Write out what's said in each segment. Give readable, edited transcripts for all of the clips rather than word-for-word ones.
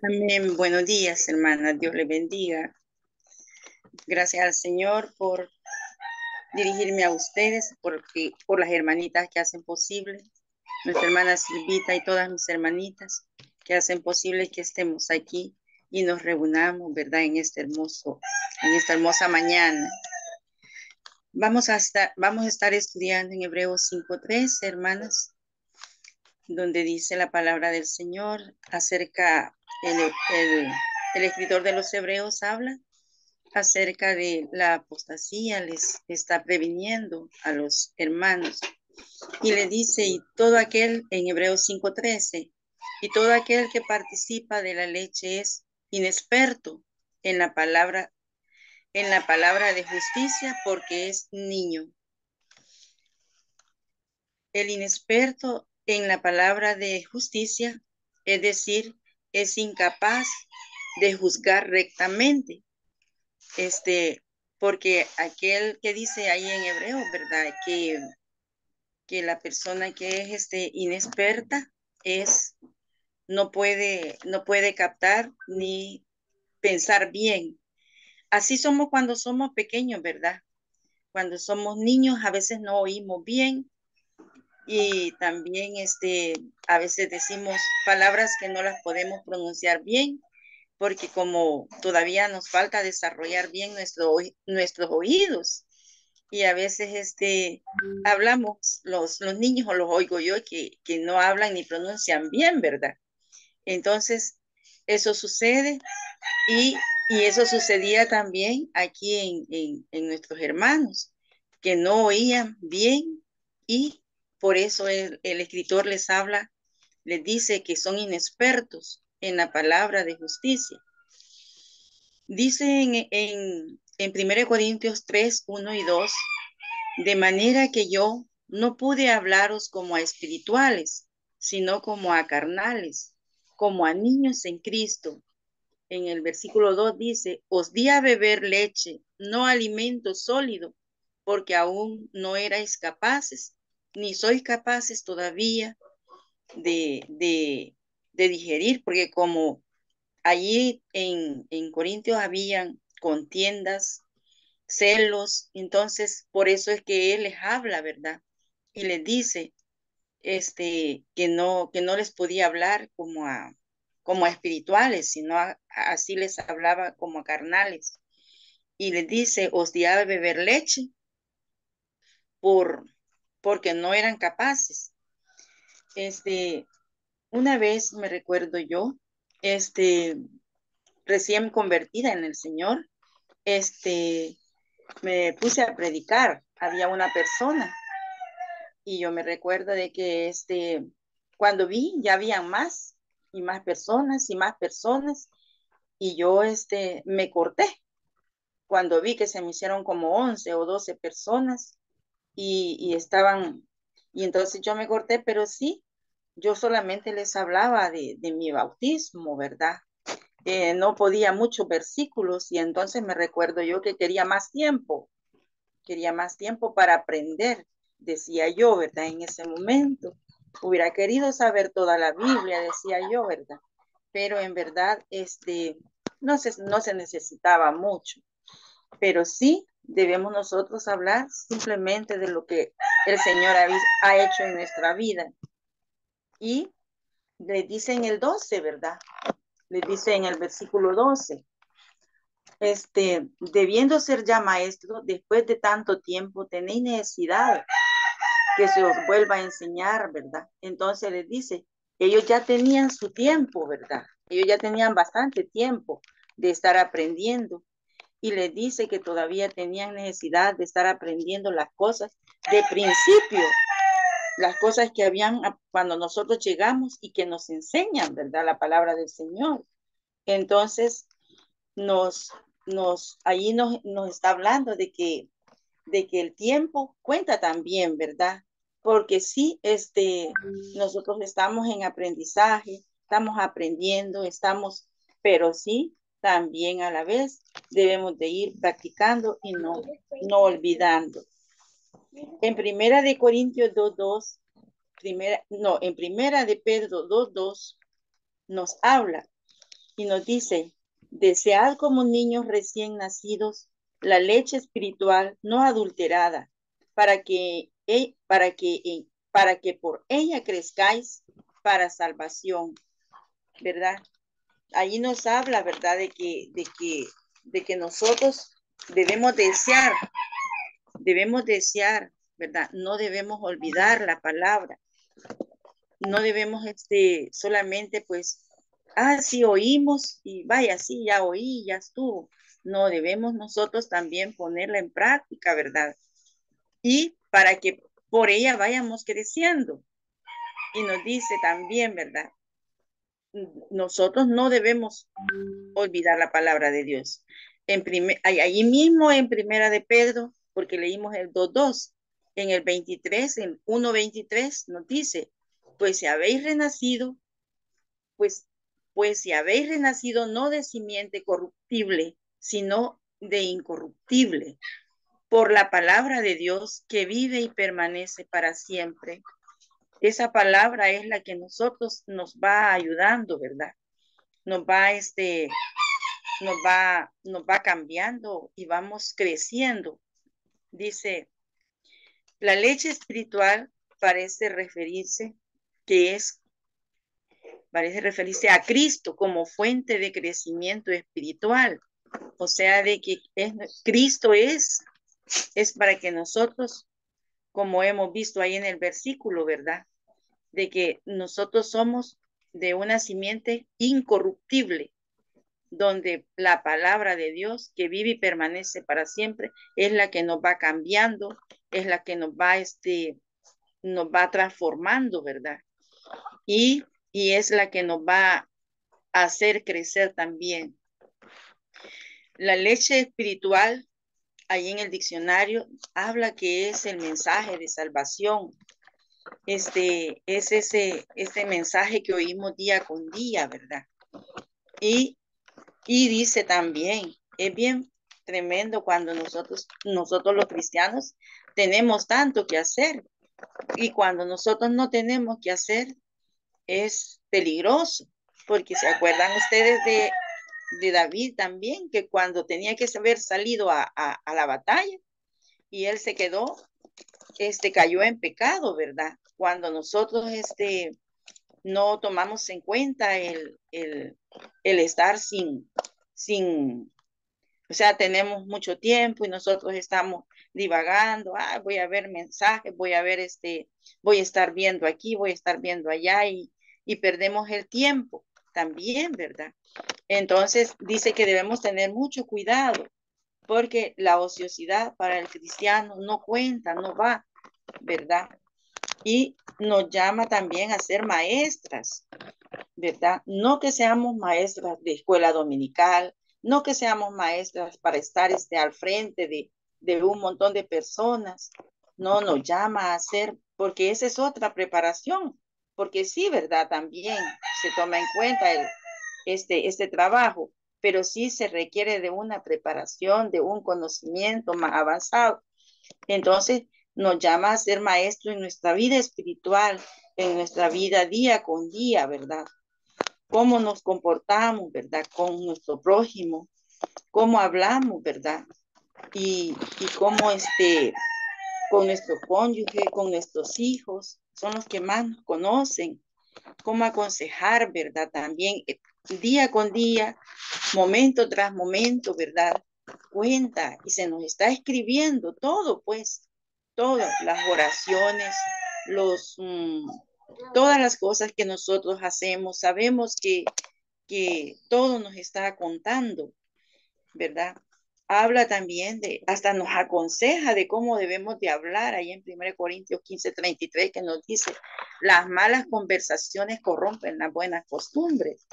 Amén. Buenos días, hermana. Dios le bendiga. Gracias al Señor por dirigirme a ustedes, por las hermanitas que hacen posible, nuestra hermana Silvita y todas mis hermanitas que hacen posible que estemos aquí y nos reunamos, ¿verdad? En esta hermosa mañana. Vamos a estar estudiando en Hebreos 5:3, hermanas, donde dice la palabra del Señor acerca, el escritor de los Hebreos habla acerca de la apostasía, les está previniendo a los hermanos y le dice, y todo aquel, en Hebreos 5:13, y todo aquel que participa de la leche es inexperto en la palabra de justicia porque es niño. El inexperto en la palabra de justicia, es decir, es incapaz de juzgar rectamente. Porque aquel que dice ahí en hebreo, ¿verdad? Que la persona que es inexperta es, no puede captar ni pensar bien. Así somos cuando somos pequeños, ¿verdad? Cuando somos niños a veces no oímos bien y también a veces decimos palabras que no las podemos pronunciar bien porque como todavía nos falta desarrollar bien nuestros oídos y a veces hablamos, los niños o los oigo yo que no hablan ni pronuncian bien, ¿verdad? Entonces, eso sucede y, y eso sucedía también aquí en nuestros hermanos, que no oían bien y por eso el escritor les habla, les dice que son inexpertos en la palabra de justicia. Dice en 1 Corintios 3:1 y 2, de manera que yo no pude hablaros como a espirituales, sino como a carnales, como a niños en Cristo. En el versículo 2 dice, os di a beber leche, no alimento sólido, porque aún no erais capaces, ni sois capaces todavía de digerir, porque como allí en Corintios habían contiendas, celos, entonces por eso es que él les habla, ¿verdad? Y les dice que no les podía hablar como a espirituales, sino así les hablaba como a carnales. Y les dice, os di a beber leche por, porque no eran capaces. Este, una vez me recuerdo yo, este, recién convertida en el Señor, me puse a predicar. Había una persona y yo me recuerdo de que cuando vi ya habían más y más personas y más personas y yo me corté cuando vi que se me hicieron como 11 o 12 personas y estaban, y entonces yo me corté, pero sí, yo solamente les hablaba de mi bautismo, ¿verdad? No podía muchos versículos y entonces me recuerdo yo que quería más tiempo para aprender, decía yo, ¿verdad? En ese momento hubiera querido saber toda la Biblia, decía yo, ¿verdad? Pero en verdad, no se necesitaba mucho, pero sí debemos nosotros hablar simplemente de lo que el Señor ha hecho en nuestra vida. Y le dice en el 12, ¿verdad? Le dice en el versículo 12, debiendo ser ya maestro, después de tanto tiempo, tenéis necesidad que se os vuelva a enseñar, ¿verdad? Entonces les dice, ellos ya tenían su tiempo, ¿verdad? Ellos ya tenían bastante tiempo de estar aprendiendo y les dice que todavía tenían necesidad de estar aprendiendo las cosas de principio, las cosas que habían cuando nosotros llegamos y que nos enseñan, ¿verdad? La palabra del Señor. Entonces, nos, ahí nos está hablando de que el tiempo cuenta también, ¿verdad? Porque sí, nosotros estamos en aprendizaje, estamos aprendiendo, pero sí, también a la vez debemos de ir practicando y no olvidando. En Primera de Corintios 2:2, en Primera de Pedro 2:2 nos habla. Y nos dice, desead como niños recién nacidos la leche espiritual no adulterada, para que por ella crezcáis para salvación, ¿verdad? Allí nos habla, ¿verdad? De que nosotros debemos desear, ¿verdad? No debemos olvidar la palabra, no debemos solamente pues, sí oímos y vaya, sí, ya oí, ya estuvo. No, debemos nosotros también ponerla en práctica, ¿verdad? Y para que por ella vayamos creciendo. Y nos dice también, ¿verdad? Nosotros no debemos olvidar la palabra de Dios. Allí mismo en Primera de Pedro, porque leímos el 2:2, en el 23, en 1:23 nos dice, pues si habéis renacido, pues, pues si habéis renacido no de simiente corruptible, sino de incorruptible, por la palabra de Dios que vive y permanece para siempre. Esa palabra es la que nosotros nos va ayudando, ¿verdad? Nos va, nos va cambiando y vamos creciendo. Dice, la leche espiritual que es, parece referirse a Cristo como fuente de crecimiento espiritual. O sea, de que Cristo es para que nosotros, como hemos visto ahí en el versículo, ¿verdad? De que nosotros somos de una simiente incorruptible, donde la palabra de Dios que vive y permanece para siempre es la que nos va cambiando, es la que nos va transformando, ¿verdad? Y es la que nos va a hacer crecer también. La leche espiritual, ahí en el diccionario, habla que es el mensaje de salvación. Es ese mensaje que oímos día con día, ¿verdad? Y dice también, es bien tremendo cuando nosotros los cristianos tenemos tanto que hacer y cuando nosotros no tenemos que hacer es peligroso, porque se acuerdan ustedes de David también, que cuando tenía que haber salido a la batalla y él se quedó, cayó en pecado, ¿verdad? Cuando nosotros no tomamos en cuenta el estar sin, o sea, tenemos mucho tiempo y nosotros estamos divagando, voy a ver mensajes, voy a estar viendo aquí, voy a estar viendo allá y perdemos el tiempo también, ¿verdad? Entonces dice que debemos tener mucho cuidado porque la ociosidad para el cristiano no cuenta, no va, ¿verdad? Y nos llama también a ser maestras, ¿verdad? No que seamos maestras de escuela dominical, no que seamos maestras para estar al frente de un montón de personas. No nos llama a hacer, porque esa es otra preparación, porque sí, ¿verdad? También se toma en cuenta este trabajo, pero sí se requiere de una preparación, de un conocimiento más avanzado. Entonces, nos llama a ser maestros en nuestra vida espiritual, en nuestra vida día con día, ¿verdad? Cómo nos comportamos, ¿verdad? Con nuestro prójimo, cómo hablamos, ¿verdad? Y cómo con nuestro cónyuge, con nuestros hijos, son los que más nos conocen, cómo aconsejar, ¿verdad? También día con día, momento tras momento, ¿verdad? Cuenta y se nos está escribiendo todo, pues, todas las oraciones, los, todas las cosas que nosotros hacemos, sabemos que todo nos está contando, ¿verdad? Habla también hasta nos aconseja de cómo debemos de hablar, ahí en 1 Corintios 15:33, que nos dice, las malas conversaciones corrompen las buenas costumbres.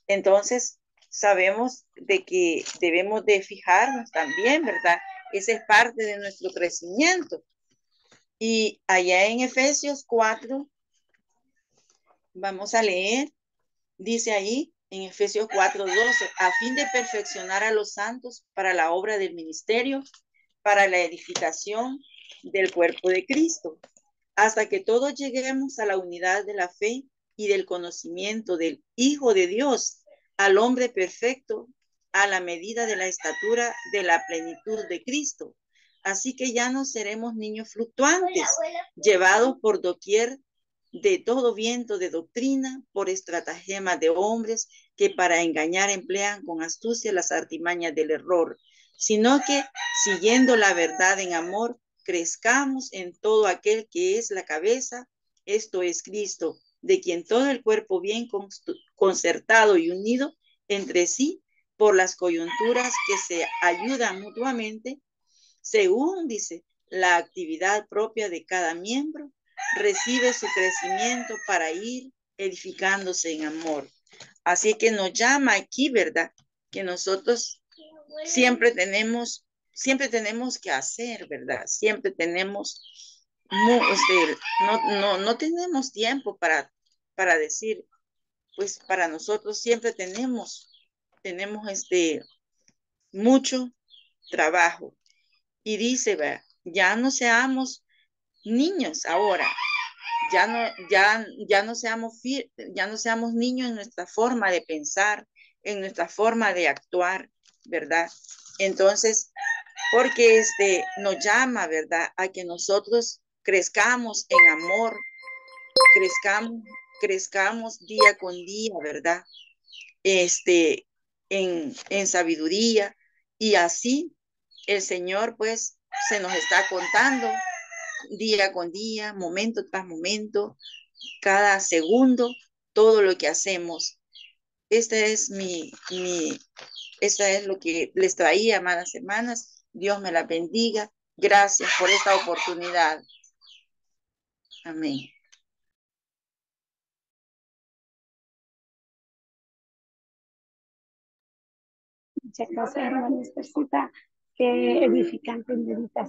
Entonces, sabemos de que debemos de fijarnos también, ¿verdad? Esa es parte de nuestro crecimiento. Y allá en Efesios 4, vamos a leer, dice ahí, en Efesios 4:12, a fin de perfeccionar a los santos para la obra del ministerio, para la edificación del cuerpo de Cristo, hasta que todos lleguemos a la unidad de la fe y del conocimiento del Hijo de Dios, al hombre perfecto a la medida de la estatura de la plenitud de Cristo. Así que ya no seremos niños fluctuantes, llevados por doquier de todo viento de doctrina, por estratagema de hombres que para engañar emplean con astucia las artimañas del error, sino que siguiendo la verdad en amor, crezcamos en todo aquel que es la cabeza, esto es Cristo, de quien todo el cuerpo bien concertado y unido entre sí por las coyunturas que se ayudan mutuamente, según dice la actividad propia de cada miembro, recibe su crecimiento para ir edificándose en amor. Así que nos llama aquí, ¿verdad? Que nosotros siempre tenemos que hacer, ¿verdad? Siempre tenemos, no tenemos tiempo para decir, pues para nosotros siempre tenemos mucho trabajo. Y dice, ¿verdad? Ya no seamos niños ahora, ya no seamos niños en nuestra forma de pensar, en nuestra forma de actuar, ¿verdad? Entonces, porque nos llama, ¿verdad? A que nosotros crezcamos en amor, crezcamos, crezcamos día con día, ¿verdad? En sabiduría, y así el Señor pues se nos está contando día con día, momento tras momento, cada segundo, todo lo que hacemos. Esta es esta es lo que les traía, amadas hermanas. Dios me la bendiga. Gracias por esta oportunidad. Amén. Muchas gracias, hermana Esthercita. Qué edificante meditación.